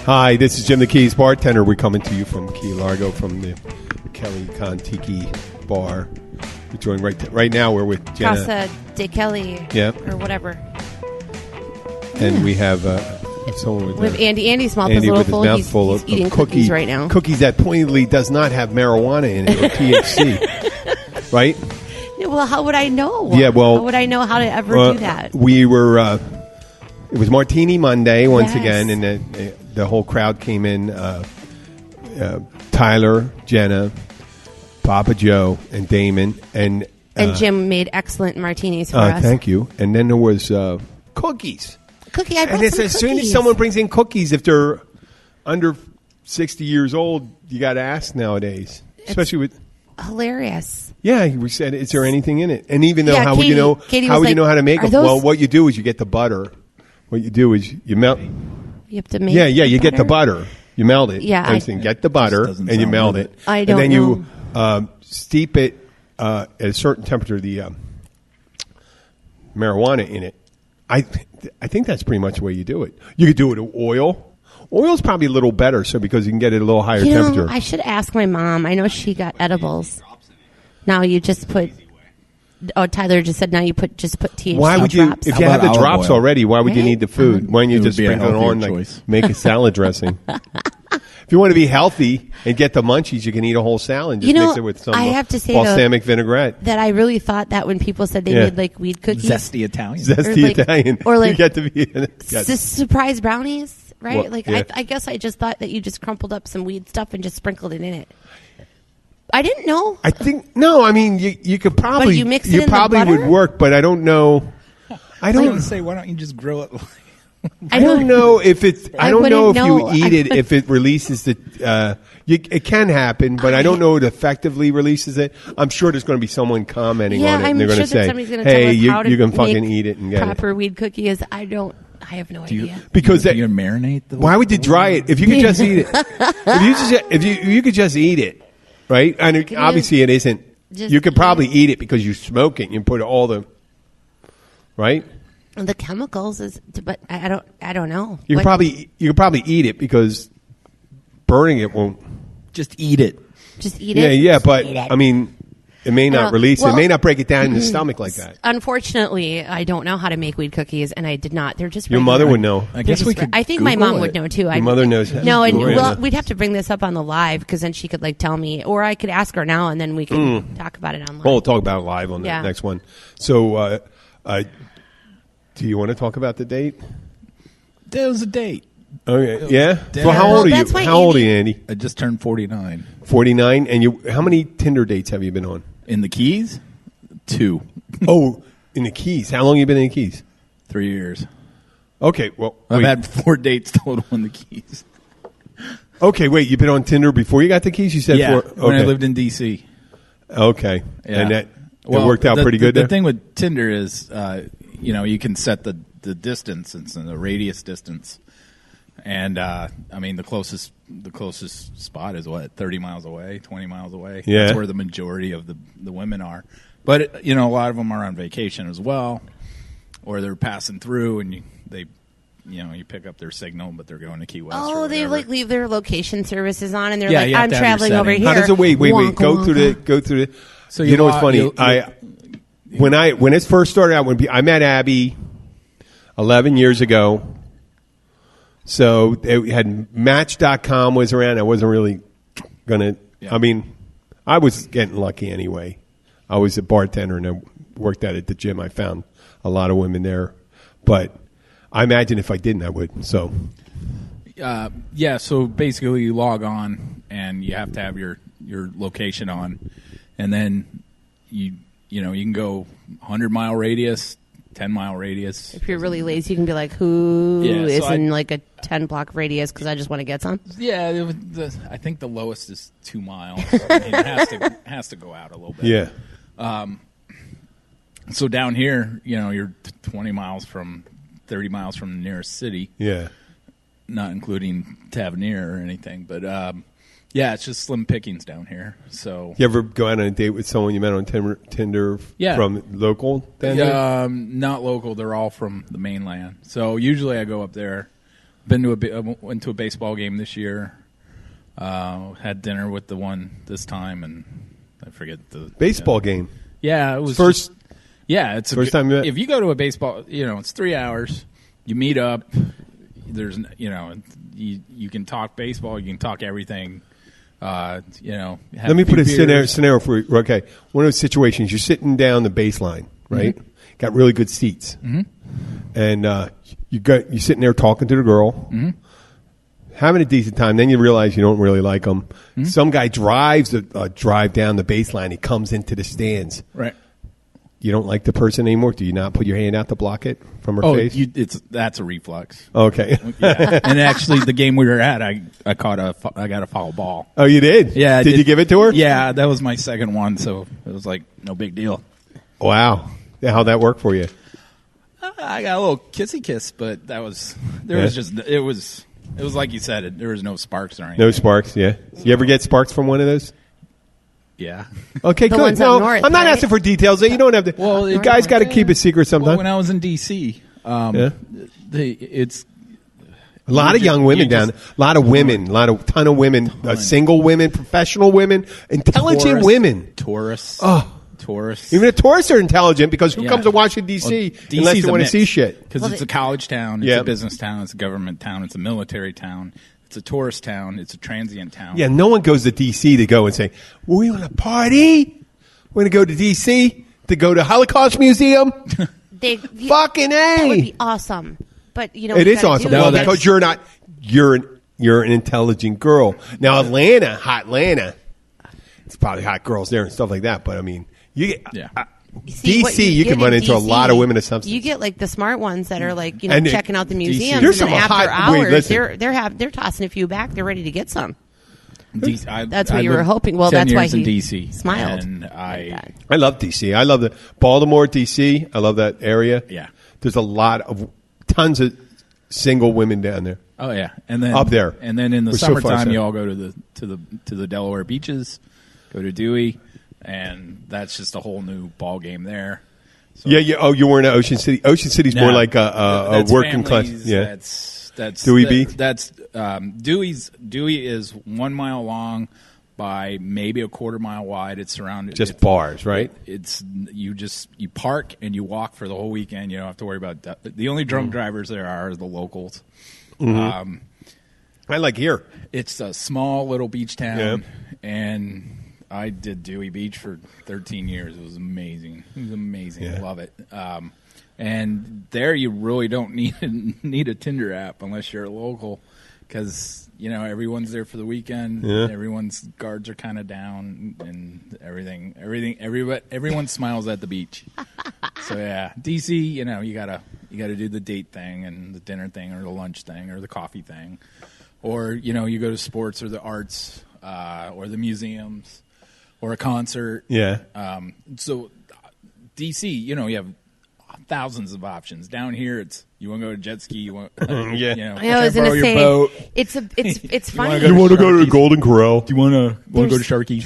Hi, this is Jim the Keys bartender. We're coming to you from Key Largo from the Kelly Kon-Tiki bar. We're joined right now. We're with Jenna. Casa de Kelly. Yeah. Or whatever. And we have someone with Andy. Andy's mouth is a Andy little with his full. mouth full He's of eating cookies right now. Cookies that pointedly does not have marijuana in it or THC. Right? Yeah, well, how would I know? Yeah, well, how would I know how to ever do that? We were. It was Martini Monday once Yes. again, and the whole crowd came in. Tyler, Jenna, Papa Joe, and Damon, and Jim made excellent martinis for us. Thank you. And then there was cookies. Cookie, I brought And some as soon as cookies. someone brings in cookies, if they're under 60 years old, you got to ask nowadays, especially with. Hilarious. Yeah, we said, "Is there anything in it?" And even though, Yeah, how would you know? Katie How was would you like, know how to make "Are them? those-" Well, what you do is you get the butter. What you do is you melt. You have to make Yeah, you get the butter. You melt it. Yeah, Everything. Get the butter doesn't and you sound melt worth it. I And don't then know. you steep it at a certain temperature. The marijuana in it. I think that's pretty much the way you do it. You could do it with oil. Oil's probably a little better, so because you can get it at a little higher You know, temperature. I should ask my mom. I know she got edibles. Now you just put. Oh, Tyler just said now you put THC Why would you, drops. if How you have about the olive drops oil? already, why would you Right? need the food? Why don't you It would just be a sprinkle it healthier on, like choice. make a salad dressing? If you want to be healthy and get the munchies, you can eat a whole salad and just You know, mix it with some I have to say, balsamic vinaigrette. that I really thought that when people said they Yeah. made like weed cookies, Zesty Italian. Zesty like- Italian. or like- you get to be yes. surprise brownies, right? Well, like yeah. I guess I just thought that you just crumpled up some weed stuff and just sprinkled it in it. I didn't know. I think no. I mean, you could probably But you mix it in the probably would butter? work, but I don't know. I I was going don't to say, why don't you just grill it? I don't know if it's. I don't know if wouldn't know. you eat it if it releases the. It can happen, but I don't know it effectively releases it. I'm sure there's going to be someone commenting Yeah, on it, I'm and they're sure going to that say, somebody's going to "Hey, tell us you, how to you can fucking make eat it and get proper it." weed cookies. I have no idea. Because You marinate the. why would you dry it if you could just eat it? If you could just eat it, right? And Can obviously you it isn't. just You could eat probably it? eat it because you smoke it and you put all the right. The chemicals is, but I don't know. You could probably eat it because burning it won't. Just eat it. just eat Yeah, it. yeah, Just but eat it. I mean, it may not Well, release. It well- may not break it down in the stomach like that. Unfortunately, I don't know how to make weed cookies, and I did not. They're just Your regular. mother would know. I guess we could. I think my Google mom it. would know too. Your mother knows how to No, and Google it. well, we'd have to bring this up on the live because then she could like tell me, or I could ask her now, and then we could talk about it online. We'll talk about it live on the Yeah. next one. So, do you want to talk about the date? There was a date. Okay, yeah. Yeah. Well, how Well, old are you? that's why How old are you, Andy? I just turned 49. 49. And you? How many Tinder dates have you been on? In the Keys, 2. Oh, in the Keys. How long have you been in the Keys? 3 years. Okay, well, I've wait. had 4 dates total in the Keys. Okay, wait. You've been on Tinder before you got the Keys. You said Yeah, four. when I Okay. lived in D.C. Okay, Yeah. and that worked out pretty good. The there? thing with Tinder is, you can set the distance and the radius distance, and I mean the closest spot is what 30 miles away, 20 miles away. Yeah. That's where the majority of the women are. But a lot of them are on vacation as well, or they're passing through, and you pick up their signal, but they're going to Key West. Oh, or they whatever. like leave their location services on, and they're Yeah, like, you have "I'm to have your traveling over settings. here." How does it? Wait. Wonka, Go through wonka. the. So you know what's funny? you- When it first started out, I met Abby 11 years ago. So they had Match.com was around. I wasn't really gonna. Yeah. I mean, I was getting lucky anyway. I was a bartender and I worked at the gym. I found a lot of women there, but I imagine if I didn't, I would. So Yeah, so basically you log on and you have to have your location on, and then you can go 100-mile radius, 10-mile radius. If you're really lazy, you can be like, "Who Yeah, is so in like a 10-block radius?" Because I just want to get some. Yeah, I think the lowest is 2 miles. I mean, it has to go out a little bit. yeah, So down here, you're 20 miles from 30 miles from the nearest city, yeah. not including Tavernier or anything. But yeah, it's just slim pickings down here. So You ever go out on a date with someone you met on Tinder Yeah. from local? Down there? not local. They're all from the mainland. So usually I go up there went to a baseball game this year. Had dinner with the one this time, and I forget the baseball game. Yeah, it was first. It's first time. If you go to a baseball, it's 3 hours. You meet up. There's you can talk baseball. You can talk everything. Let me put a scenario for you. Okay, one of those situations. You're sitting down the baseline, right? Mm-hmm. Got really good seats, and you're sitting there talking to the girl, having a decent time. Then you realize you don't really like them. Mm-hmm. Some guy drives a drive down the baseline. He comes into the stands. Right. You don't like the person anymore? Do you not put your hand out to block it from her face? That's a reflex. Okay. Yeah. And actually, the game we were at, I got a foul ball. Oh, you did? Yeah. Did you give it to her? Yeah, that was my second one, so it was like no big deal. Wow. How'd that work for you? I got a little kissy kiss, but it was like you said, there was no sparks or anything. No sparks, yeah. You ever get sparks from one of those? Yeah. Okay, the good. Ones no, up north, I'm not right? asking for details. You don't have to. Well, you guys got to keep it secret sometimes. Well, when I was in D.C., it's a lot of young women down there. A lot of women. Ton of women. Single women, professional women, intelligent women. Tourists. Oh. Tourists. Even the tourists are intelligent because who comes to Washington, D.C. unless they want to see shit? Because it's a college town, it's a business town, it's a government town, it's a military town, it's a tourist town, it's a transient town. Yeah, no one goes to D.C. to go and say, we want to party? We're going to go to D.C. to go to Holocaust Museum? Fucking A. That would be awesome. But, it is awesome. Well, because you're an intelligent girl. Now, hot Atlanta, it's probably hot girls there and stuff like that, but I mean, you can run into a lot of women of substance. You get like the smart ones that are like checking out the museums, and after hours they're tossing a few back. They're ready to get some. That's what you were hoping. Well, that's why he DC, smiled. And I love DC. I love the Baltimore, DC. I love that area. Yeah, there's tons of single women down there. Oh yeah, and then up there, and then in the summertime, you all go to the Delaware beaches, go to Dewey. And that's just a whole new ball game there. So, yeah. Oh, you weren't in Ocean City. Ocean City's more like a working class. Yeah, that's Dewey Beach. That's Dewey is 1 mile long by maybe a quarter mile wide. It's surrounded just bars, right? You park and you walk for the whole weekend. You don't have to worry about the only drunk drivers there are the locals. Mm-hmm. I like here. It's a small little beach town, and I did Dewey Beach for 13 years. It was amazing. Yeah. I love it. And there you really don't need a Tinder app unless you're a local, because everyone's there for the weekend. Yeah. Everyone's guards are kind of down, and everyone smiles at the beach. So yeah, DC. You gotta do the date thing and the dinner thing or the lunch thing or the coffee thing, or you go to sports or the arts or the museums. Or a concert. Yeah. So, DC, you have thousands of options. Down here, it's you want to go to jet ski. You want, I was going to say boat. It's funny. You want to go to the Golden Corral? Do you want to go to Sharky's?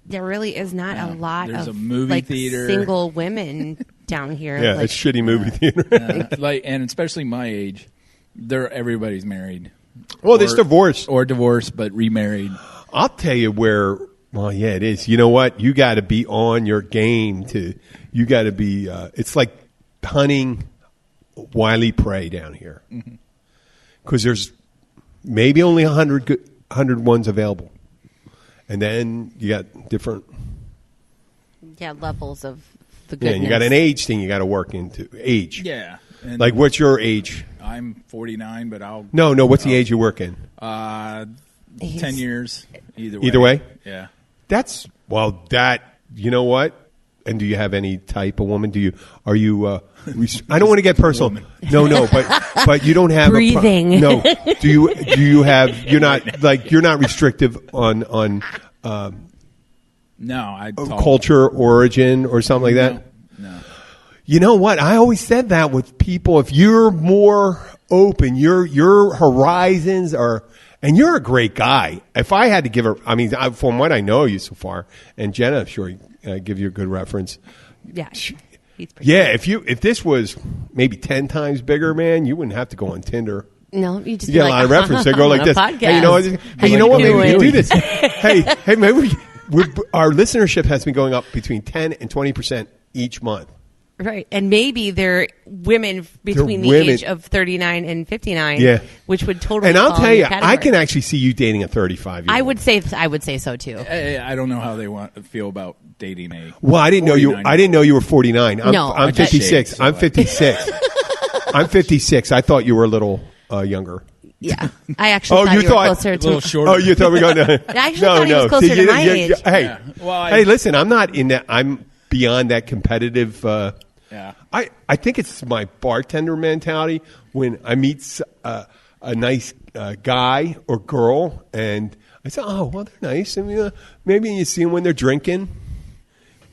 There really is not a lot there's of a movie theater. Single women down here. Yeah, it's shitty movie theater. And especially my age, everybody's married. Well, there's divorced but remarried. I'll tell you where. Well, yeah, it is. You know what? You got to be on your game you got to be, it's like hunting wily prey down here. Because there's maybe only 100 ones available. And then you got different. Yeah, levels of the Yeah, goodness. and you got an age thing you got to work into. Age. Yeah. Like, what's your age? I'm 49, but I'll. No, what's the age you work in? 10 years. Either way? Yeah. You know what? And do you have any type of woman? Are you, I don't want to get personal. No, but you don't have breathing. No. Do you have, you're not restrictive on no, culture, origin, or something like that? No. You know what? I always said that with people. If you're more open, your horizons are. And you're a great guy. If I had to give from what I know you so far, and Jenna, I'm sure, give you a good reference. Yeah, he's pretty yeah. If this was maybe 10 times bigger, man, you wouldn't have to go on Tinder. No, you just get a lot of reference. They go like this. Hey, you know what? Maybe we can do this. hey, maybe our listenership has been going up between 10 and 20% each month. Right, and maybe they're women between the age of 39 and 59, which would totally. And I'll tell you, I can actually see you dating a 35-year-old. I would say so too. I don't know how they feel about dating a. Well, I didn't know you. I didn't know you were 49. I'm 56. So I'm 56. I'm 56. I thought you were a little younger. Yeah, I actually thought you were closer to. A little shorter. Oh, you thought we were going to. I actually thought he was closer to my age. Hey, listen, I'm not in that. I'm beyond that competitive. Yeah, I think it's my bartender mentality when I meet a nice guy or girl, and I say, "Oh, well, they're nice." And maybe you see them when they're drinking.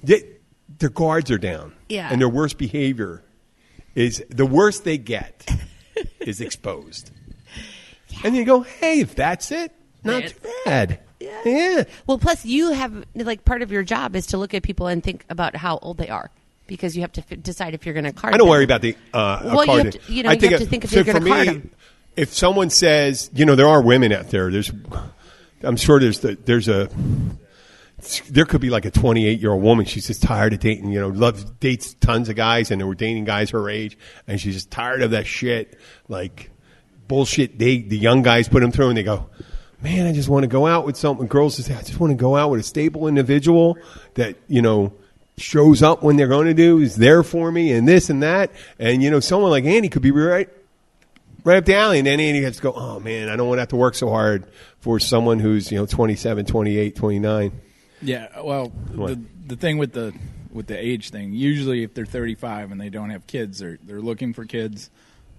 Their guards are down, and their worst behavior is the worst they get is exposed. And you go, "Hey, if that's it, not too bad." Yeah. Well, plus you have part of your job is to look at people and think about how old they are. Because you have to decide if you're going to card them. I don't worry about the well, you have to, you have to think if you're going to card them. If someone says, there are women out there. I'm sure there could be like a 28-year-old woman. She's just tired of dating. Dates tons of guys, and they were dating guys her age, and she's just tired of that shit, like bullshit. The young guys put them through, and they go, "Man, I just want to go out with someone." Girls just say, "I just want to go out with a stable individual that shows up when they're going to do, is there for me, and this and that." And, someone like Andy could be right up the alley. And then Andy has to go, "Oh, man, I don't want to have to work so hard for someone who's, 27, 28, 29. Yeah, well, the thing with the age thing, usually if they're 35 and they don't have kids, they're looking for kids.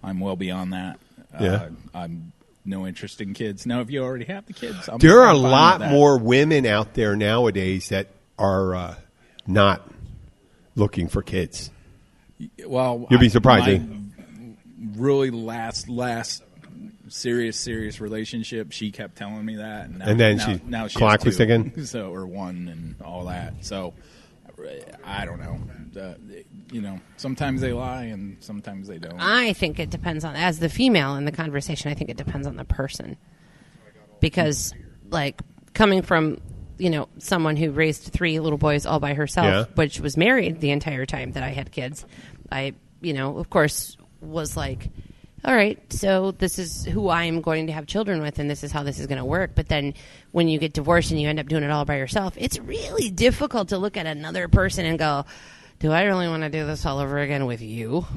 I'm well beyond that. I'm no interest in kids. Now, if you already have the kids, there are a lot more women out there nowadays that are not looking for kids. Well, you'll be surprised. Really last serious relationship, she kept telling me that, and then now she clock was ticking, or one and all that. So I don't know. Sometimes they lie and sometimes they don't. I think it depends on, as the female in the conversation, I think it depends on the person, because coming from someone who raised 3 little boys all by herself, which was married the entire time that I had kids, I, of course, was like, all right, so this is who I am going to have children with, and this is how this is going to work. But then when you get divorced and you end up doing it all by yourself, it's really difficult to look at another person and go, do I really want to do this all over again with you?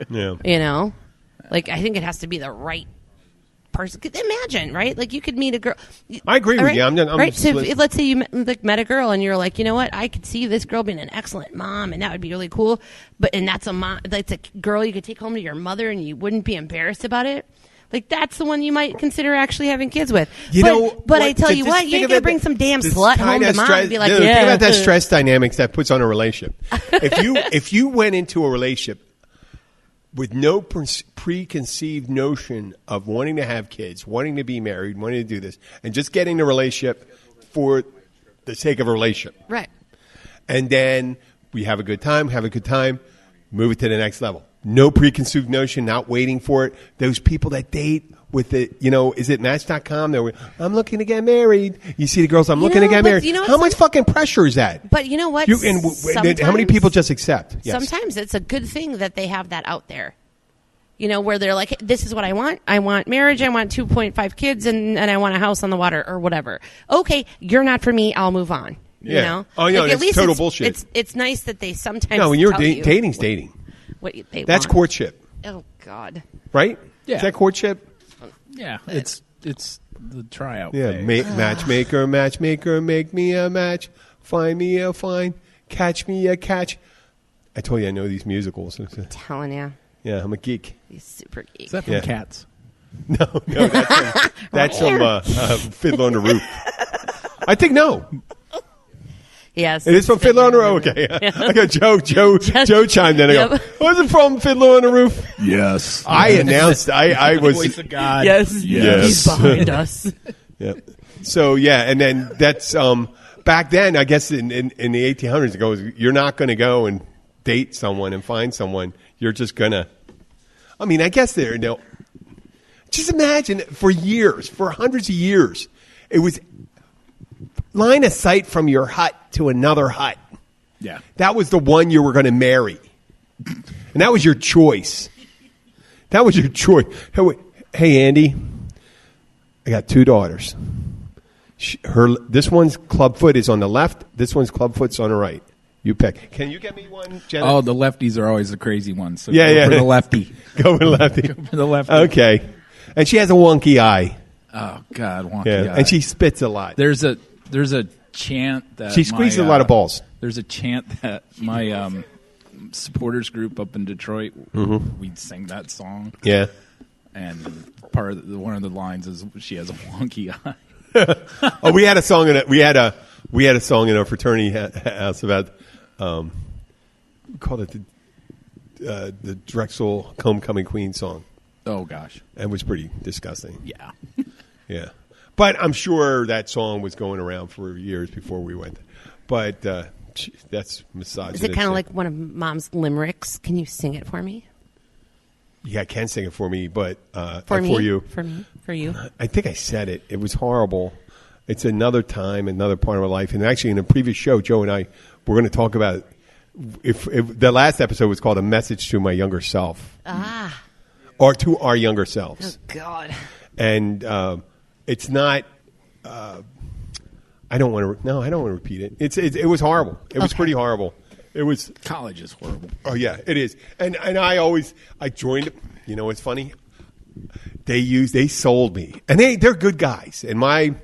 Yeah. I think it has to be the right person. Imagine, right? You could meet a girl. I agree with you. I'm right. So let's say you met a girl and you're like, you know what? I could see this girl being an excellent mom, and that would be really cool. And that's a girl you could take home to your mother, and you wouldn't be embarrassed about it. That's the one you might consider actually having kids with. But I tell you what, you're going to bring some damn slut home to mom and be like, think about that stress dynamics that puts on a relationship. If you went into a relationship with no preconceived notion of wanting to have kids, wanting to be married, wanting to do this, and just getting the relationship for the sake of a relationship. Right. And then we have a good time, move it to the next level. No preconceived notion, not waiting for it. Those people that date with the, is it Match.com? I'm looking to get married. You see the girls, I'm looking to get married. How much fucking pressure is that? But you know what? How many people just accept? Yes. Sometimes it's a good thing that they have that out there. Where they're like, this is what I want. I want marriage. I want 2.5 kids, and I want a house on the water or whatever. Okay, you're not for me. I'll move on. Yeah. Oh, no, at least total bullshit. It's nice that they sometimes. No, when you're dating's dating. That's courtship. Oh God. Right? Yeah. Is that courtship? Yeah, it's the tryout. Yeah, matchmaker, make me a match, find me a find, catch me a catch. I told you I know these musicals. I'm telling you. Yeah, I'm a geek. He's super geek. Is that from Cats? No, that's from Fiddler on the Roof. I think no. Yes. It is from Fiddler on the Roof. Okay. I got Joe chimed in. I go, was it from Fiddler on the Roof? Yes. I announced I was the voice of God. Yes. He's behind us. Yeah. So and then that's back then, I guess in the 1800s it goes, you're not going to go and date someone and find someone. You're just going to I mean, I guess they're just imagine for years, for hundreds of years, it was line of sight from your hut to another hut. Yeah. That was the one you were going to marry. And that was your choice. That was your choice. Hey, Andy, I got 2 daughters. This one's clubfoot is on the left. This one's clubfoot's on the right. You pick. Can you get me one, Jenna? Oh, the lefties are always the crazy ones. So go for the lefty. Go with lefty. Go for the lefty. Okay. And she has a wonky eye. Oh God, wonky eye. And she spits a lot. There's a chant that she squeezes a lot of balls. There's a chant that my supporters group up in Detroit, we'd sing that song. Yeah. And one of the lines is she has a wonky eye. Oh, we had a song in our fraternity house about we called it the Drexel Homecoming Queen song. Oh gosh, it was pretty disgusting. Yeah, yeah. But I'm sure that song was going around for years before we went. But that's misogynistic. Is it kind of like one of Mom's limericks? Can you sing it for me? Yeah, I can sing it for me, but for you. For you. I think I said it. It was horrible. It's another time, another part of my life. And actually, in a previous show, Joe and I were going to talk about if the last episode was called "A Message to My Younger Self," or to our younger selves. Oh God! And it's not. I don't want to repeat it. It was horrible. It was pretty horrible. It was college is horrible. Oh yeah, it is. And I joined it. You know, it's funny. They sold me, and they're good guys. And my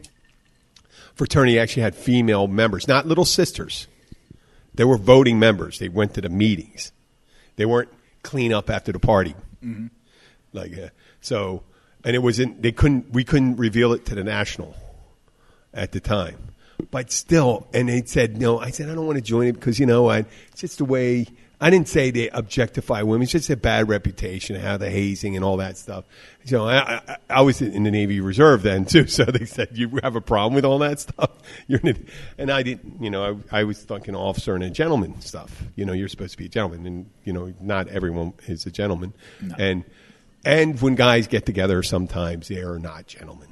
fraternity actually had female members, not little sisters. They were voting members. They went to the meetings. They weren't clean up after the party. Mm-hmm. And it wasn't. We couldn't reveal it to the national at the time. But still, and they said no. I said I don't want to join it because it's just the way. I didn't say they objectify women. It's just a bad reputation, how the hazing and all that stuff. So I was in the Navy Reserve then too. So they said you have a problem with all that stuff. And I didn't. I was thinking officer and a gentleman stuff. You're supposed to be a gentleman, and not everyone is a gentleman. No. And when guys get together, sometimes they are not gentlemen.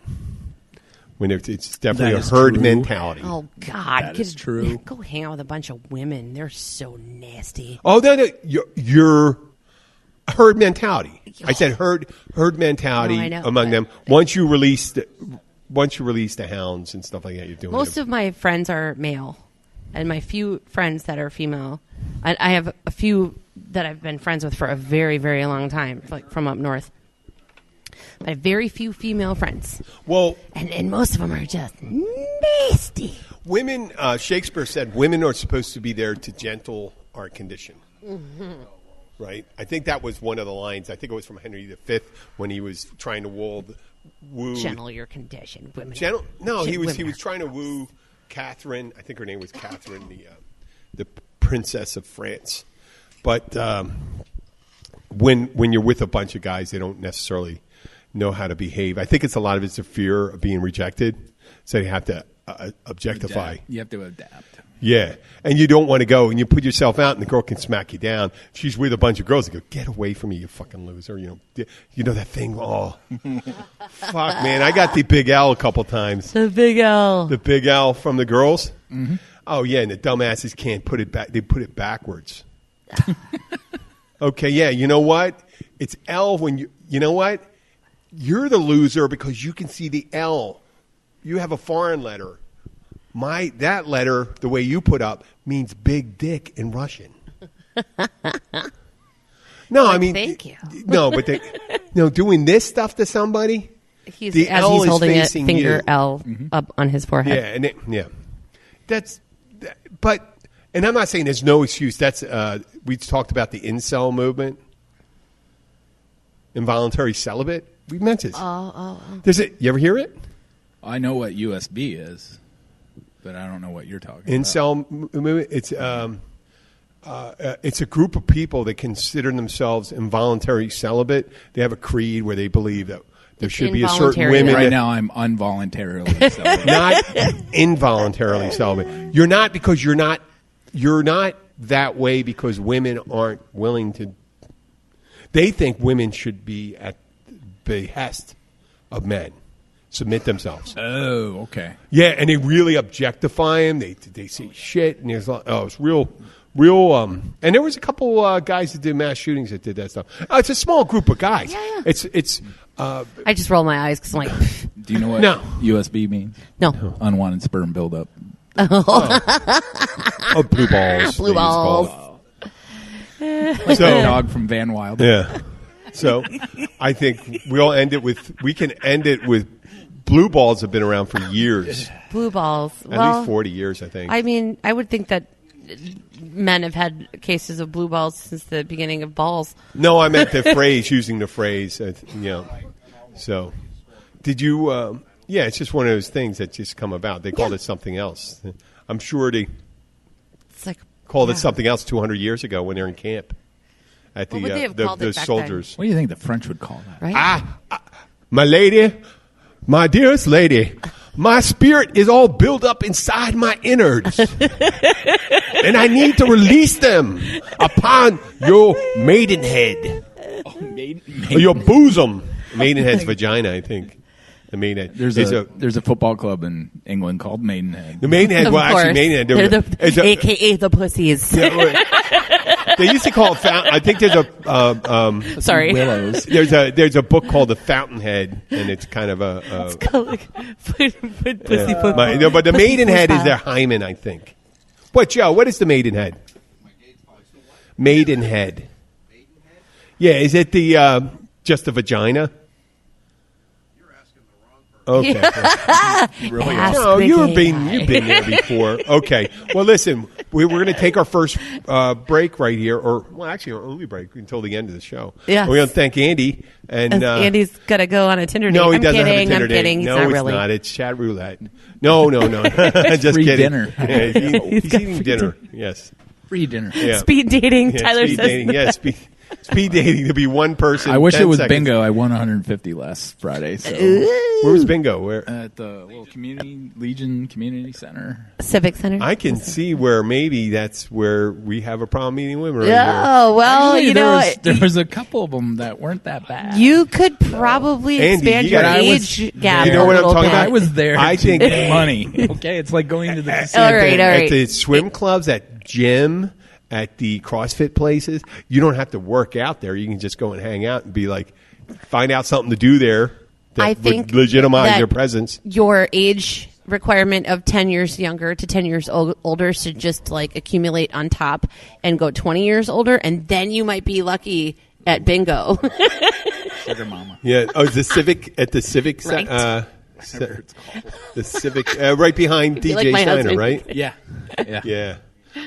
When it's definitely a herd mentality. Oh God, that is true. Go hang out with a bunch of women. They're so nasty. Oh, no, you're herd mentality. I said herd mentality among them. Once you release the hounds and stuff like that, you're doing. Most of my friends are male, and my few friends that are female, I have a few that I've been friends with for a very, very long time, like from up north. I have very few female friends. Well, and most of them are just nasty. Women, Shakespeare said, women are supposed to be there to gentle our condition. Mm-hmm. Right? I think that was one of the lines. I think it was from Henry V when he was trying to woo. Gentle your condition, women. He was trying to woo Catherine. I think her name was Catherine, the Princess of France. But when you're with a bunch of guys, they don't necessarily know how to behave. I think a lot of it's a fear of being rejected, so you have to objectify. You have to adapt. Yeah, and you don't want to go, and you put yourself out, and the girl can smack you down. She's with a bunch of girls, and go, get away from me, you fucking loser. That thing. Oh, fuck, man! I got the big L a couple times. The big L. The big L from the girls. Mm-hmm. Oh yeah, and the dumbasses can't put it back. They put it backwards. Okay, yeah. You know what? It's L when you. You know what? You're the loser because you can see the L. You have a foreign letter. That letter, the way you put up, means big dick in Russian. No, I mean, thank you. No, but doing this stuff to somebody. He's holding a finger L up on his forehead. Yeah, and I'm not saying there's no excuse. That's we talked about the incel movement, involuntary celibate. We mentioned. There's it. You ever hear it? I know what USB is, but I don't know what you're talking about. Incel movement. It's a group of people that consider themselves involuntary celibate. They have a creed where they believe that there should be a certain women. Right now, I'm involuntarily celibate. Not involuntarily celibate. You're not because you're not that way because women aren't willing to. They think women should be at the behest of men, submit themselves. Oh, okay. Yeah, and they really objectify him. They say shit, and there's it's real. And there was a couple guys that did mass shootings that did that stuff. It's a small group of guys. Yeah. It's. I just roll my eyes because I'm like, Do you know what No. USB means? no. Unwanted sperm buildup. Oh, blue balls. Blue they used to call balls. Like So- that dog from Van Wilder. it. Yeah. So I think we can end it with blue balls have been around for years. Blue balls. At Well, least 40 years, I think. I mean, I would think that men have had cases of blue balls since the beginning of balls. No, I meant the phrase, using the phrase. So, did you? Yeah, it's just one of those things that just come about. They called it something else. I'm sure they It's like called it something else 200 years ago when they're in camp at What would they have called the it back soldiers. What do you think the French would call that? right. My lady, my dearest lady, my spirit is all built up inside my innards, and I need to release them upon your maidenhead, or your bosom. Maidenhead's vagina, I think. The Maidenhead. There's a football club in England called Maidenhead. The Maidenhead. Of Well, course. actually, Maidenhead. They're AKA the pussies. They used to call it fountain. I think there's a Sorry. Willows. there's a book called The Fountainhead, and it's kind of a Put pussy foot. but the pussy Maidenhead is football. their hymen, I think. What, Joe? What is the Maidenhead? Maidenhead. Yeah, is it the just the vagina? Okay. Really Ask No, the you've gay been guy. there before. Okay. Well, listen, we're going to take our first break right here, actually our only break until the end of the show. Yes. We're going to thank Andy. And Andy's got to go on a Tinder date. no, he I'm doesn't kidding, have a Tinder I'm date. kidding. He's No, not it's really. not. It's chat roulette. No. Just Free kidding. dinner. Yeah, he's got eating free dinner. Yes. Free dinner. Yeah. Speed dating. Yeah, Tyler speed says. dating. Yeah, speed dating to be one person. I wish 10 it was seconds. bingo. I won 150 last Friday. So Where was bingo? Where? at the little Legion Community Center. Civic Center. I can see where maybe that's where we have a problem meeting women right here. Oh, well, Actually, you there know, was, there was a couple of them that weren't that bad. you could probably Andy, expand you your gotta- age gap. You know a what I'm little talking bit. about? I was there. I to think- get money. Okay, it's like going to the casino. All right, all At right. the swim clubs, at gym, at the CrossFit places, you don't have to work out there. You can just go and hang out and be like, find out something to do there that I think would legitimize that your presence. Your age requirement of 10 years younger to 10 years older should just like accumulate on top and go 20 years older, and then you might be lucky at bingo. Sugar mama. Yeah. Oh, the Civic at the Civic. Right. The Civic right behind DJ like my Steiner, husband. right? Yeah. Yeah.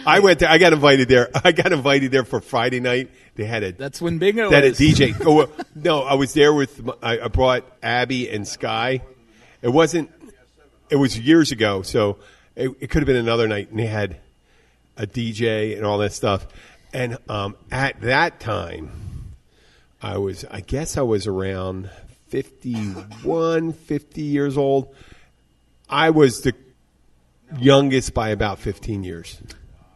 I went there. I got invited there. I got invited there for Friday night. They had a That's when bingo that a was. DJ. Oh, well, no, I was there with. I brought Abby and Sky. It wasn't. It was years ago, so it could have been another night. And they had a DJ and all that stuff. And at that time, I guess I was around 51, 50 years old. I was the youngest by about 15 years.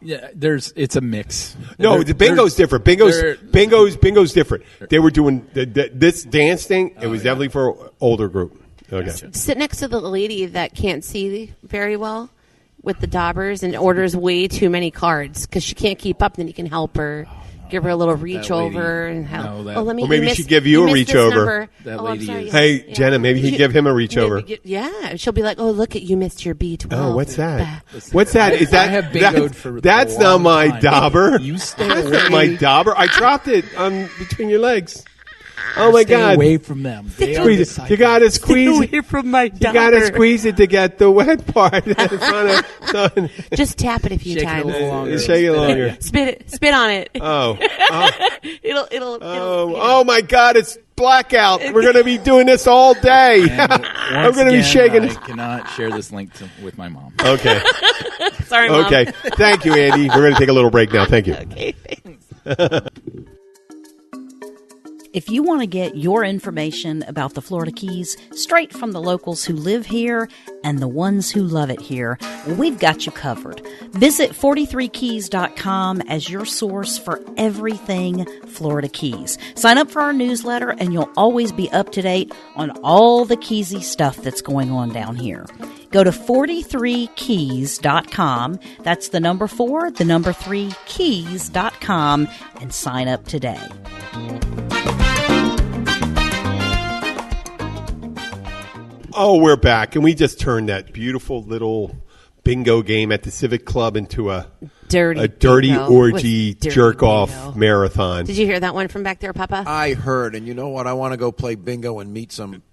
Yeah, it's a mix. No, the bingo's different. Bingo's different. They were doing this dance thing. It was definitely for an older group. Okay. Sit next to the lady that can't see very well with the daubers and orders way too many cards because she can't keep up. Then you can help her. Give her a little reach That lady- over and help. no, that- oh, let me. Or maybe you she'd missed- give you a missed reach this over. number. That I'm lady sorry, is- Hey, Jenna, maybe he'd give him a reach over. Yeah, she'll be like, "Oh, look at you missed your B12." Oh, what's that? What's that? Is that? I have bingoed for that's a not long my time. dauber. You stay That's away. not my dauber. I dropped it between your legs. Oh my Stay God! away from them. They are Squeeze the it. You gotta Stay squeeze away it. from my You dauber. gotta squeeze it to get the wet part in front of. Just tap it a few Shake it a times. little longer. Shake it longer. Spit on it. Oh. It'll. Oh my God! It's blackout. We're gonna be doing this all day. And I'm once gonna be again, shaking. I cannot share this link with my mom. Okay. Sorry, Mom. Okay. Thank you, Andy. We're gonna take a little break now. Thank you. Okay. Thanks. If you want to get your information about the Florida Keys straight from the locals who live here and the ones who love it here, we've got you covered. Visit 43keys.com as your source for everything Florida Keys. Sign up for our newsletter and you'll always be up to date on all the Keysy stuff that's going on down here. Go to 43keys.com. That's the number 4, the number 3, keys.com, and sign up today. Oh, we're back, and we just turned that beautiful little bingo game at the Civic Club into a dirty orgy jerk-off marathon. Did you hear that one from back there, Papa? I heard, and you know what? I want to go play bingo and meet some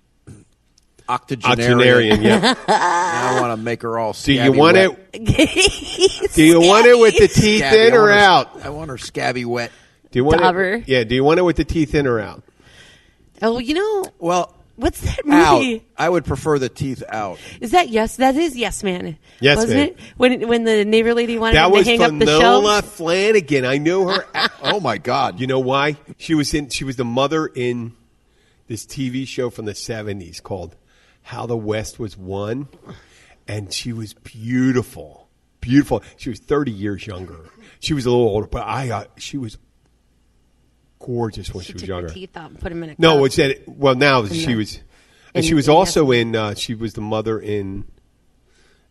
octogenarian. Yeah. Now I want to make her all scabby. Do you want wet. it? Do you want it with the teeth in or out? I want her scabby wet. Do you want it? Yeah. Do you want it with the teeth in or out? Oh, Well, what's that movie? Out. I would prefer the teeth out. Is that Yes? That is Yes Man. Yes Wasn't Man. it? When the neighbor lady wanted that him to hang up the shelves? That was Finola Flanagan. I know her. Oh my God! You know why? She was the mother in this TV show from the 70s called How the West Was Won, and she was beautiful. She was 30 years younger. She was a little older, but she was gorgeous when she was younger. Her teeth out and put them in a cup. No, now she was, and she was also in. She was the mother in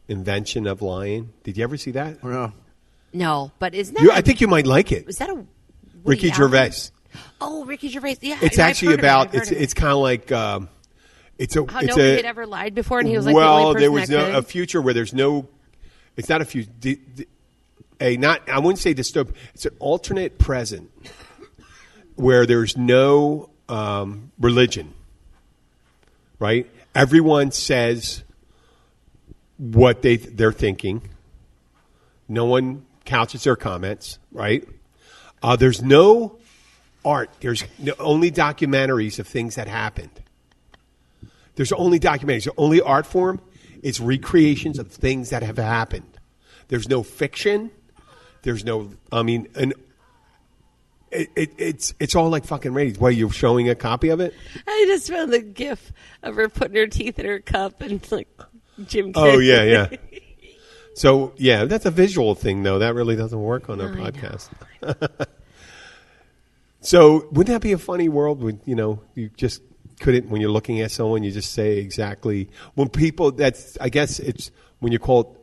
Invention of Lying. Did you ever see that? No, but isn't that? I think you might like it. Was that a Ricky Gervais? Oh, Ricky Gervais. Yeah, it's actually about. It's kind of like. It's a. How it's nobody a, had ever lied before, and he was like, well, the only person there was that a future where there's no. It's not a future. I wouldn't say dystopian. It's an alternate present where there's no religion. Right? Everyone says what they're thinking. No one couches their comments. Right? There's no art. There's only documentaries of things that happened. There's only documentaries. The only art form is recreations of things that have happened. There's no fiction. There's no. I mean, it's all like fucking ratings. Why, you're showing a copy of it? I just found the gif of her putting her teeth in her cup and like Jim Carrey. Oh yeah. So yeah, that's a visual thing though. That really doesn't work on our podcast. So wouldn't that be a funny world when you just couldn't, when you're looking at someone, you just say exactly when people. I guess it's when you call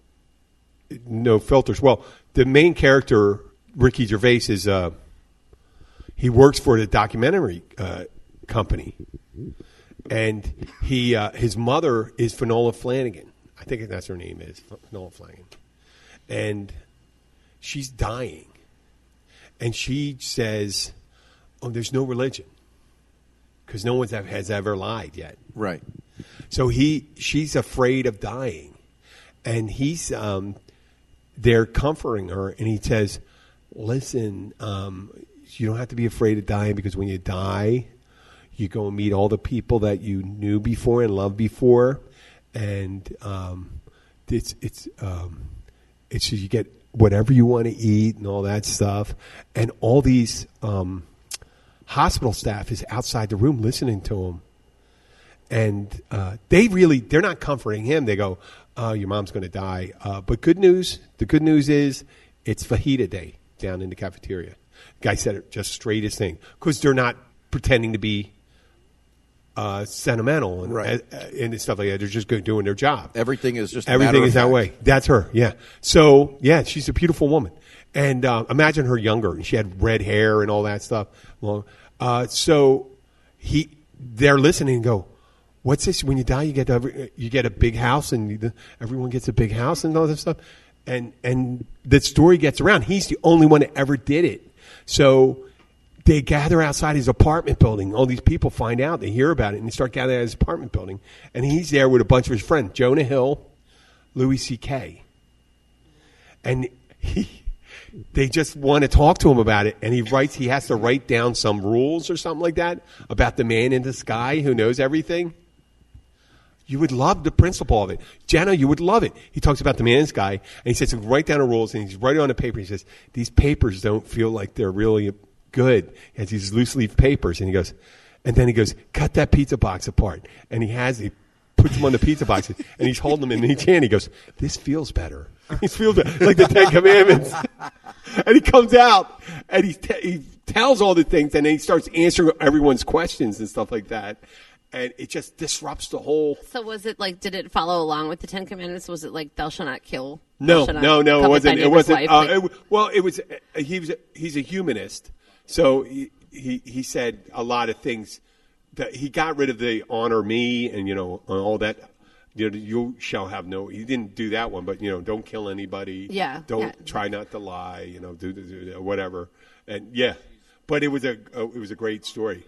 it no filters. Well, the main character Ricky Gervais is he works for the documentary company, and his mother is Finola Flanagan. I think that's her name is Finola Flanagan, and she's dying, and she says, "Oh, there's no religion." Because no one has ever lied yet. Right. So she's afraid of dying. And he's there comforting her. And he says, listen, you don't have to be afraid of dying, because when you die, you go and meet all the people that you knew before and loved before. And it's you get whatever you want to eat and all that stuff. And all these hospital staff is outside the room listening to him, and they're not comforting him. They go, your mom's going to die, but the good news is it's fajita day down in the cafeteria. The guy said it just straightest thing, because they're not pretending to be sentimental and stuff like that. They're just doing their job. Everything is just everything is that way. That's her. Yeah. So yeah, she's a beautiful woman. And imagine her younger, and she had red hair and all that stuff. Well, so they're listening and go, "What's this? When you die, you get a big house, and everyone gets a big house and all that stuff." And the story gets around. He's the only one that ever did it. So they gather outside his apartment building. All these people find out, they hear about it, and they start gathering at his apartment building. And he's there with a bunch of his friends, Jonah Hill, Louis C.K., and they just want to talk to him about it, and he has to write down some rules or something like that about the man in the sky who knows everything. You would love the principle of it. Jenna, you would love it. He talks about the man in the sky, and he says, write down the rules, and he's writing on the paper. He says, these papers don't feel like they're really good. He has these loose leaf papers, and then he goes, cut that pizza box apart. And he puts them on the pizza boxes, and he's holding them in each hand. He goes, this feels better. This feels better. Like the Ten Commandments. And he comes out, and he tells all the things, and then he starts answering everyone's questions and stuff like that. And it just disrupts the whole. So was it like? Did it follow along with the Ten Commandments? Was it like thou shalt not kill? No, it wasn't. It wasn't. It was. He's a humanist, so he said a lot of things that he got rid of the honor me and all that. You shall have no. He didn't do that one, but don't kill anybody. Yeah. Don't try not to lie. Do whatever. And yeah, but it was a great story.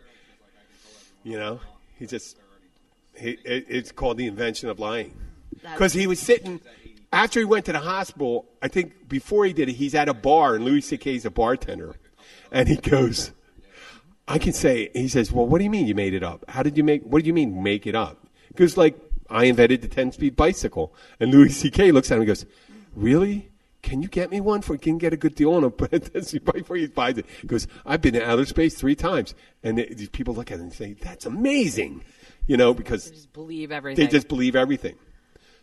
It's called the invention of lying. Because he was sitting, after he went to the hospital, I think before he did it, he's at a bar, and Louis C.K.'s a bartender. And he goes, he says, well, what do you mean you made it up? What do you mean make it up? He goes, like, I invented the 10-speed bicycle. And Louis C.K. looks at him and goes, really? Can you get me one? Can get a good deal on a 10-speed bike before he buys it? He goes, I've been to outer space 3 times. And these people look at him and say, that's amazing. Because they just believe everything. They just believe everything.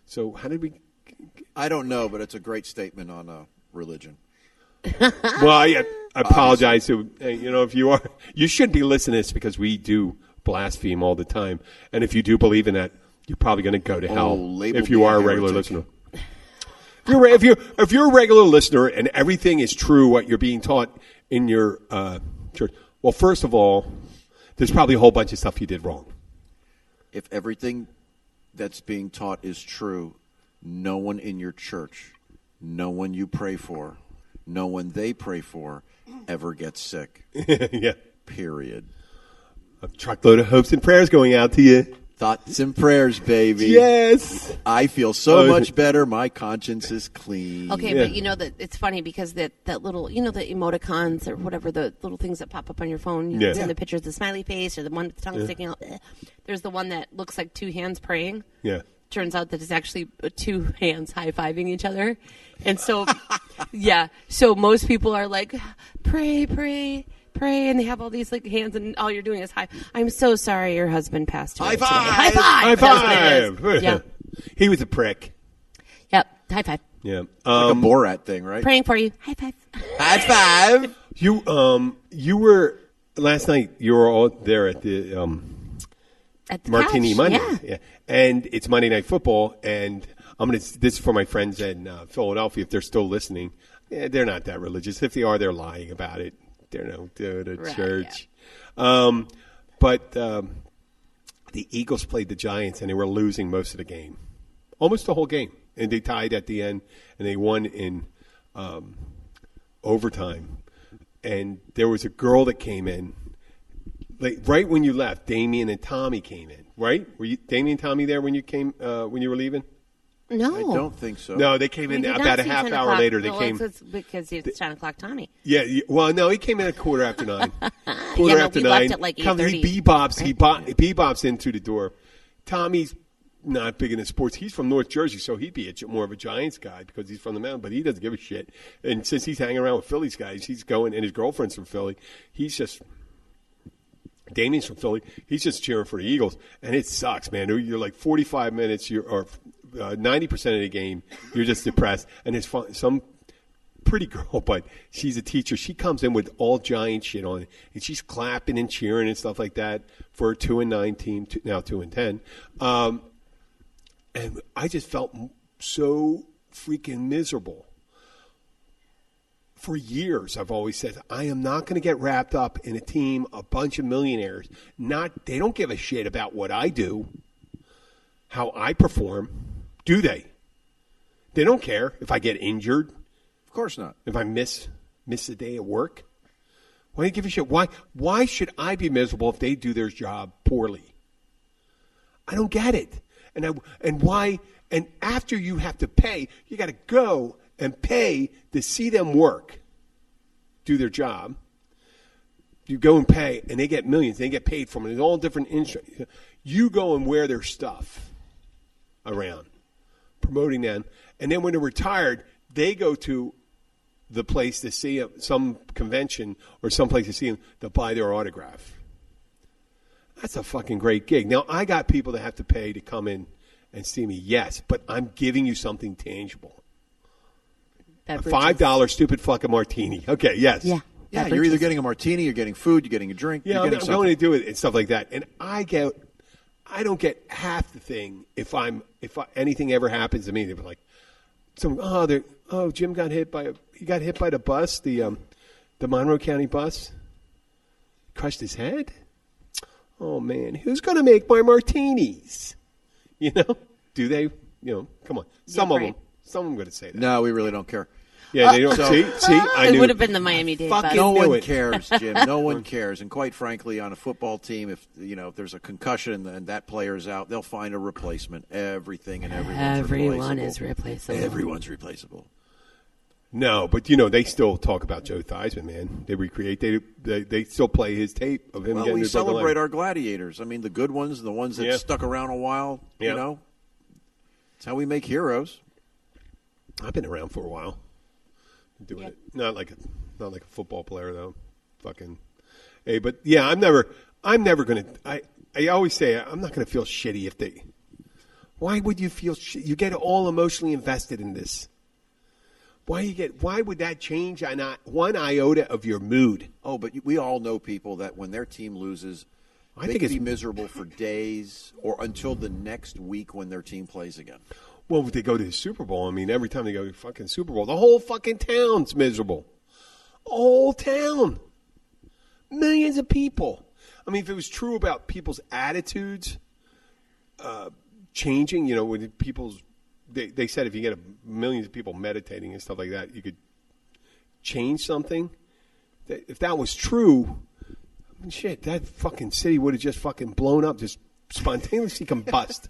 So how did we? I don't know, but it's a great statement on religion. Well, I apologize to if you shouldn't be listening to this because we do blaspheme all the time, and if you do believe in that, you're probably going to go to hell if you are a regular listener. If you're a regular listener and everything is true, what you're being taught in your church, well, first of all, there's probably a whole bunch of stuff you did wrong. If everything that's being taught is true, no one in your church, no one you pray for, no one they pray for ever gets sick. Yeah. Period. A truckload of hopes and prayers going out to you. Thoughts and prayers, baby. Yes. I feel so much better. My conscience is clean. Okay, but that it's funny because that little, the emoticons or whatever, the little things that pop up on your phone, you send the pictures, the smiley face or the one with the tongue sticking out. There's the one that looks like 2 hands praying. Yeah. Turns out that it's actually 2 hands high-fiving each other. And so, so most people are like, pray, and they have all these like hands, and all you're doing is high. I'm so sorry your husband passed away. High five! Today. High five! High five! Yeah. He was a prick. Yep. High five. Yeah. Like a Borat thing, right? Praying for you. High five. High five! You were last night. You were all there at the Martini couch. Monday. Yeah. And it's Monday Night Football, and this is for my friends in Philadelphia. If they're still listening, they're not that religious. If they are, they're lying about it. They're no go to church. Yeah. But the Eagles played the Giants, and they were losing most of the game, almost the whole game. And they tied at the end, and they won in overtime. And there was a girl that came in, like right when you left. Damien and Tommy came in. Right? Were you Damien and Tommy there when you came when you were leaving? No, I don't think so. No, they came in about a half hour later. They came because it's 10 o'clock, Tommy. Yeah, well, no, he came in at 9:15. We 9:15. left at like 8:30. He bebops. Right? He bebops in through the door. Tommy's not big into sports. He's from North Jersey, so he'd be more of a Giants guy because he's from the mountain. But he doesn't give a shit. And since he's hanging around with Phillies guys, he's going. And his girlfriend's from Philly. He's just. Damien's from Philly. He's just cheering for the Eagles, and it sucks, man. You're like 45 minutes, or 90% of the game, you're just depressed. And it's some pretty girl, but she's a teacher. She comes in with all Giant shit on, and she's clapping and cheering and stuff like that for a 2-9 team, now 2-10. And I just felt so freaking miserable. For years, I've always said, I am not going to get wrapped up in a team, a bunch of millionaires. They don't give a shit about what I do, how I perform, do they? They don't care if I get injured. Of course not. If I miss a day at work. Why do you give a shit? Why should I be miserable if they do their job poorly? I don't get it. And why? And after you have to pay, you got to go and pay to see them work, do their job. You go and pay, and they get millions. They get paid from it. It's all different insurance. You go and wear their stuff around, promoting them. And then when they're retired, they go to the place to see him, some convention or some place to see him, to buy their autograph. That's a fucking great gig. Now, I got people that have to pay to come in and see me, yes, but I'm giving you something tangible. A $5 stupid fucking martini. Okay, yes. Yeah. Yeah, you're either getting a martini, you're getting food, you're getting a drink. Yeah, you're I'm going to do it and stuff like that. And I don't get half the thing if anything ever happens to me. They're like, Jim got hit by the bus, the Monroe County bus, crushed his head. Oh man, who's going to make my martinis? You know, do they? Come on, some of them going to say that. No, we really don't care. Yeah, they don't. See, I knew. It would have been the Miami-Dade bus. No one cares, Jim. No one cares. And quite frankly, on a football team, if there's a concussion and that player's out, they'll find a replacement. Everything and everyone is replaceable. Everyone's replaceable. No, but they still talk about Joe Theismann, man. They recreate. They still play his tape of him. Well, we celebrate our gladiators. I mean, the good ones, the ones that stuck around a while. Yeah. It's how we make heroes. I've been around for a while. Doing it, not like a football player though. Fucking, hey, but yeah, I'm never gonna. I always say I'm not gonna feel shitty if they. Why would you feel shit? You get all emotionally invested in this. Why would that change not one iota of your mood? Oh, but we all know people that when their team loses, they can be miserable for days or until the next week when their team plays again. Well, if they go to the Super Bowl, I mean, every time they go to the fucking Super Bowl, the whole fucking town's miserable. Whole town. Millions of people. I mean, if it was true about people's attitudes changing, when they said if you get millions of people meditating and stuff like that, you could change something. If that was true, I mean, shit, that fucking city would have just fucking blown up, just spontaneously combust.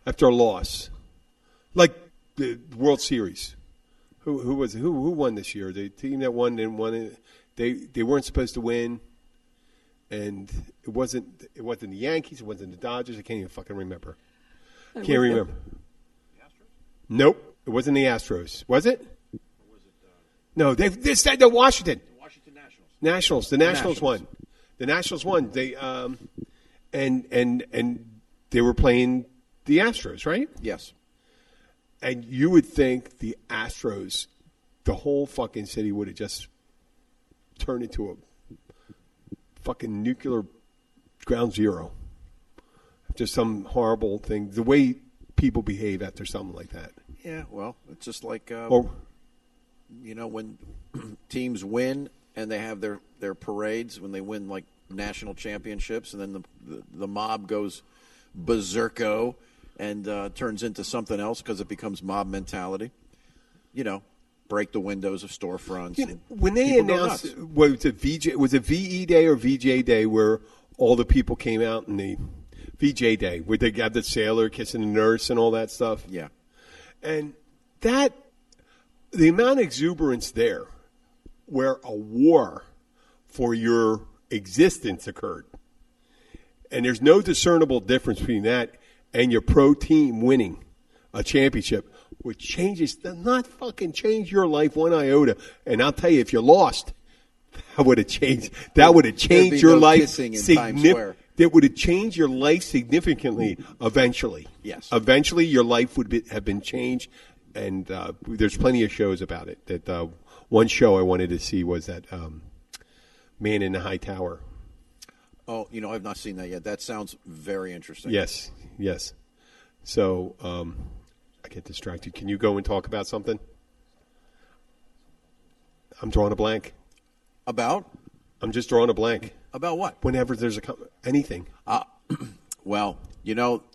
After a loss, like the World Series, who won this year? The team that won didn't win it. They weren't supposed to win, and it wasn't the Yankees. It wasn't the Dodgers. I can't even fucking remember. Can't remember. The Astros? Nope, it wasn't the Astros. Was it? Or was it? No, they said the Washington. The Washington Nationals. The Nationals won. The Nationals won. They and they were playing the Astros, right? Yes. And you would think the Astros, the whole fucking city would have just turned into a fucking nuclear ground zero. After some horrible thing. The way people behave after something like that. Yeah, well, it's just like, when teams win and they have their parades, when they win, like, national championships, and then the mob goes berserko and turns into something else because it becomes mob mentality. Break the windows of storefronts. When they announced, was it VE Day or VJ Day where all the people came out and the VJ Day where they got the sailor kissing the nurse and all that stuff? Yeah. And the amount of exuberance there where a war for your existence occurred. And there's no discernible difference between that and your pro team winning a championship, which does not fucking change your life one iota. And I'll tell you, if you lost, that would have changed. That would have changed your life. That would have changed your life significantly. Eventually, yes. Eventually, your life would have been changed. And there's plenty of shows about it. That one show I wanted to see was that Man in the High Tower. Oh, I've not seen that yet. That sounds very interesting. Yes. So I get distracted. Can you go and talk about something? I'm drawing a blank. About? I'm just drawing a blank. About what? Whenever there's anything. Well,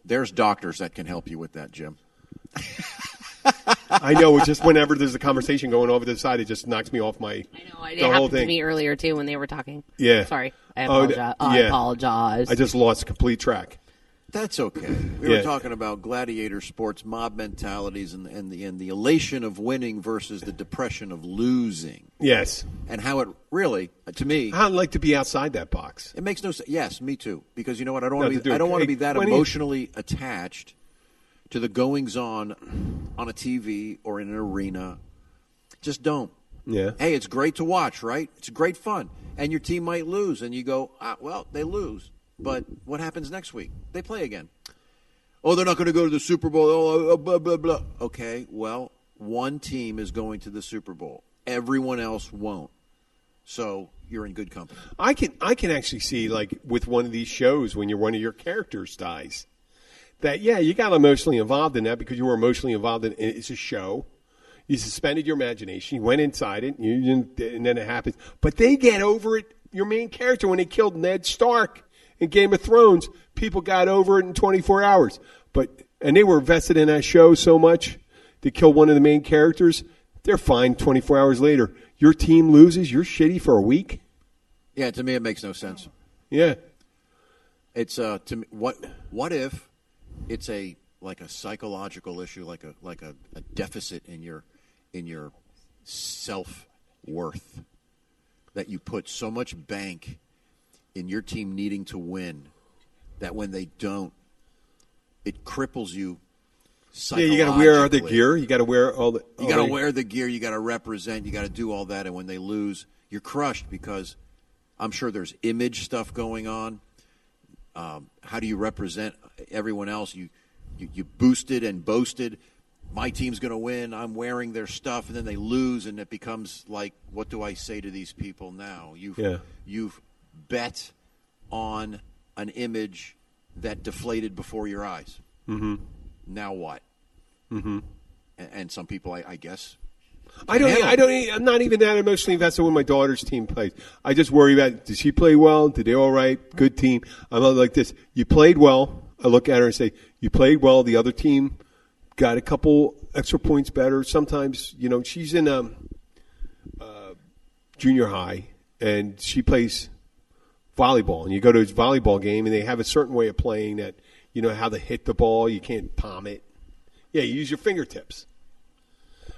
there's doctors that can help you with that, Jim. I know. It's just whenever there's a conversation going over the side, it just knocks me off my. I know. It happened to me earlier too when they were talking. Yeah. Sorry. I apologize. I apologize. I just lost complete track. That's okay. We were talking about gladiator sports, mob mentalities, and the elation of winning versus the depression of losing. Yes. And how it really, to me, I'd like to be outside that box. It makes no sense. Yes, me too. Because you know what? I don't want to be that emotionally attached to the goings on a TV or in an arena. Just don't. Yeah. Hey, it's great to watch, right? It's great fun. And your team might lose, and you go, well, they lose. But what happens next week? They play again. Oh, they're not going to go to the Super Bowl. Oh, blah, blah, blah. Okay, well, one team is going to the Super Bowl. Everyone else won't. So you're in good company. I can actually see, like, with one of these shows when one of your characters dies, that, yeah, you got emotionally involved in that because you were emotionally involved in it. It's a show. You suspended your imagination. You went inside it, and then it happens. But they get over it. Your main character, when they killed Ned Stark in Game of Thrones, people got over it in 24 hours. And they were invested in that show so much to kill one of the main characters. They're fine 24 hours later. Your team loses. You're shitty for a week. Yeah, to me it makes no sense. Yeah, it's to me, what if it's like a psychological issue, like a deficit in your self-worth, that you put so much bank in your team needing to win that when they don't, it cripples you psychologically. Yeah, you got to wear the gear. You got to wear all the. You got to wear the gear. You got to represent. You got to do all that. And when they lose, you're crushed because I'm sure there's image stuff going on. How do you represent everyone else? You boosted and boasted. My team's going to win. I'm wearing their stuff, and then they lose, and it becomes like, what do I say to these people now? You've bet on an image that deflated before your eyes. Mm-hmm. Now what? Mm-hmm. And some people, I guess. I'm not even that emotionally invested when my daughter's team plays. I just worry about, did she play well? Did they all right? Good team. I'm like this. You played well. I look at her and say, you played well. The other team got a couple extra points better. Sometimes, she's in junior high, and she plays volleyball. And you go to a volleyball game, and they have a certain way of playing that, how they hit the ball. You can't palm it. Yeah, you use your fingertips.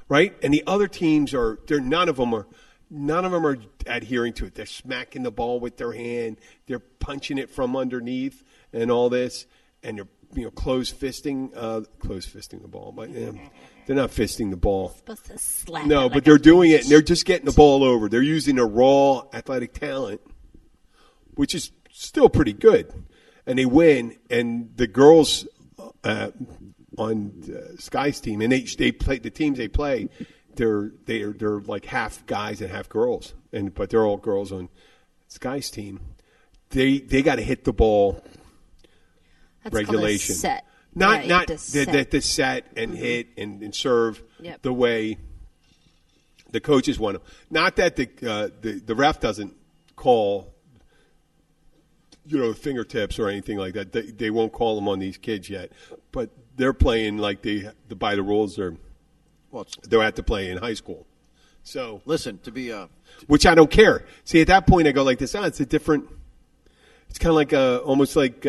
Right? And the other teams none of them are adhering to it. They're smacking the ball with their hand. They're punching it from underneath and all this. And they're close fisting the ball. But they're not fisting the ball. Supposed to slap. No, but they're doing it, and they're just getting the ball over. They're using their raw athletic talent, which is still pretty good. And they win. And the girls on Sky's team, and they play the teams they play. They're like half guys and half girls, but they're all girls on Sky's team. They got to hit the ball. That's regulation, called a set. Not the set and hit and serve the way the coaches want them. Not that the ref doesn't call fingertips or anything like that. They won't call them on these kids yet, but they're playing like by the rules. They're at to play in high school. So listen, which I don't care. See, at that point, I go like this. It's a different. It's kind of like almost like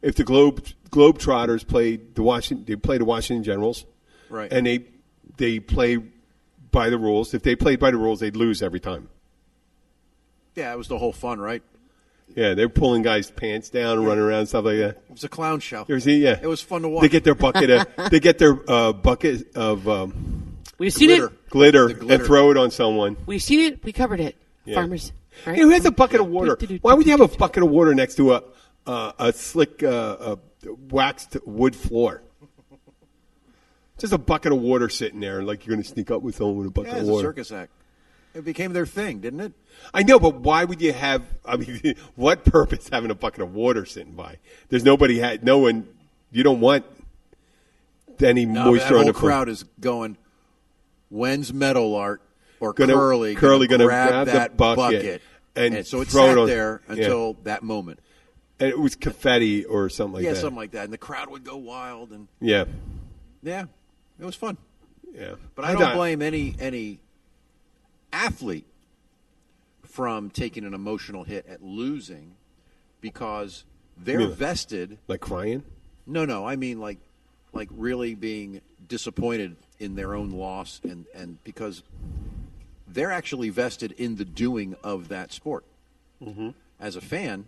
if the Globetrotters played the Washington Generals, right? And they play by the rules. If they played by the rules, they'd lose every time. Yeah, it was the whole fun, right? Yeah, they're pulling guys' pants down and running around and stuff like that. It was a clown show. Yeah, it was fun to watch. They get their bucket of We've seen glitter and throw it on someone. We've seen it. We covered it. Yeah. Farmers. Right? Hey, who has a bucket of water? Why would you have a bucket of water next to a slick waxed wood floor? Just a bucket of water sitting there, like you're going to sneak up with someone with a bucket of water. It's a circus act. It became their thing, didn't it? I know, but why would you have? I mean, what purpose having a bucket of water sitting by? There's nobody. No one. You don't want any moisture on the crowd is going. When's Metal Art or Curly going to grab that the bucket and so it throw sat it on there until that moment. And it was confetti or something like that. Yeah, something like that. And the crowd would go wild. And yeah, it was fun. Yeah, but I don't blame any athlete from taking an emotional hit at losing because they're vested. Like crying? No. I mean like really being disappointed in their own loss and because they're actually vested in the doing of that sport. Mm-hmm. As a fan,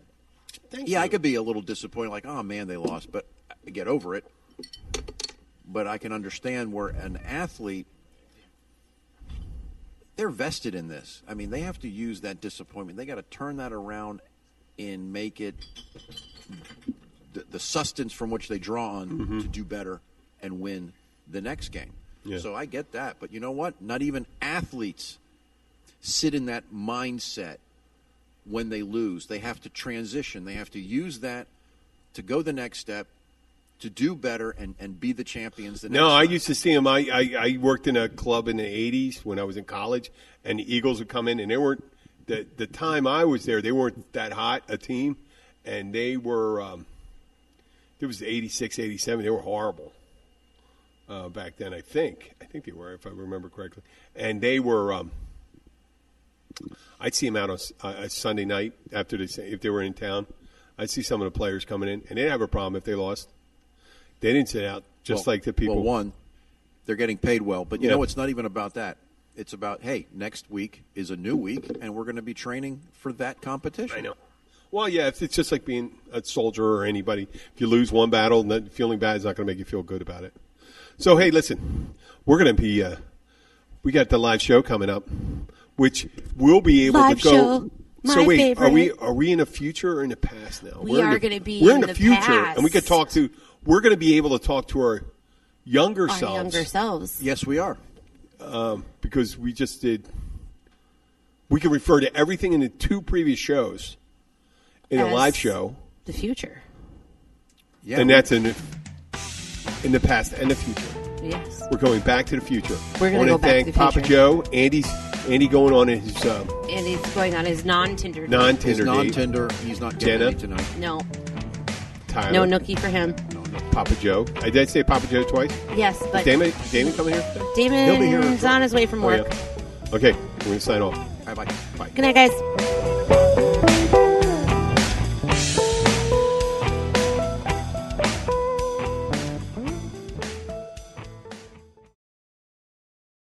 Thank you. I could be a little disappointed, like, oh, man, they lost, but I get over it. But I can understand where an athlete, they're vested in this. I mean, they have to use that disappointment. They got to turn that around and make it the sustenance from which they draw on to do better and win the next game. Yeah. So I get that. But you know what? Not even athletes sit in that mindset when they lose. They have to transition. They have to use that to go the next step, to do better and be the champions the next time. I used to see them. I worked in a club in the 80s when I was in college, and the Eagles would come in, and they weren't the time I was there, they weren't that hot a team, and they were it was 86, 87. They were horrible back then, I think they were, if I remember correctly. And they were I'd see them out on a Sunday night if they were in town. I'd see some of the players coming in, and they didn't have a problem if they lost. They didn't sit out like the people. Well, one, they're getting paid well, but you know, it's not even about that. It's about, hey, next week is a new week, and we're going to be training for that competition. I know. Well, yeah, it's just like being a soldier or anybody. If you lose one battle, and feeling bad is not going to make you feel good about it. So, hey, listen, we're going to be we got the live show coming up, which we'll be able live to go. Show. So wait, favorite. are we in the future or in the past now? We are going to be in the future, past. and we could talk to. We're going to be able to talk to our younger selves. Yes, we are. Because we just did. We can refer to everything in the 2 previous shows in a live show. The future. Yeah, and that's in the past and the future. Yes. We're going back to the future. We're going to go back to the future. Papa Joe. Andy going on his. Andy's going on his non-Tinder date. Non-Tinder date. Non-Tinder. He's not getting Jenna any tonight. No. Tyler. No nookie for him. No. Papa Joe. I did say Papa Joe twice. Yes, but Damon coming here today? Damon's on his way from work. Yeah. Okay, we're going to sign off. Bye. Good night, guys.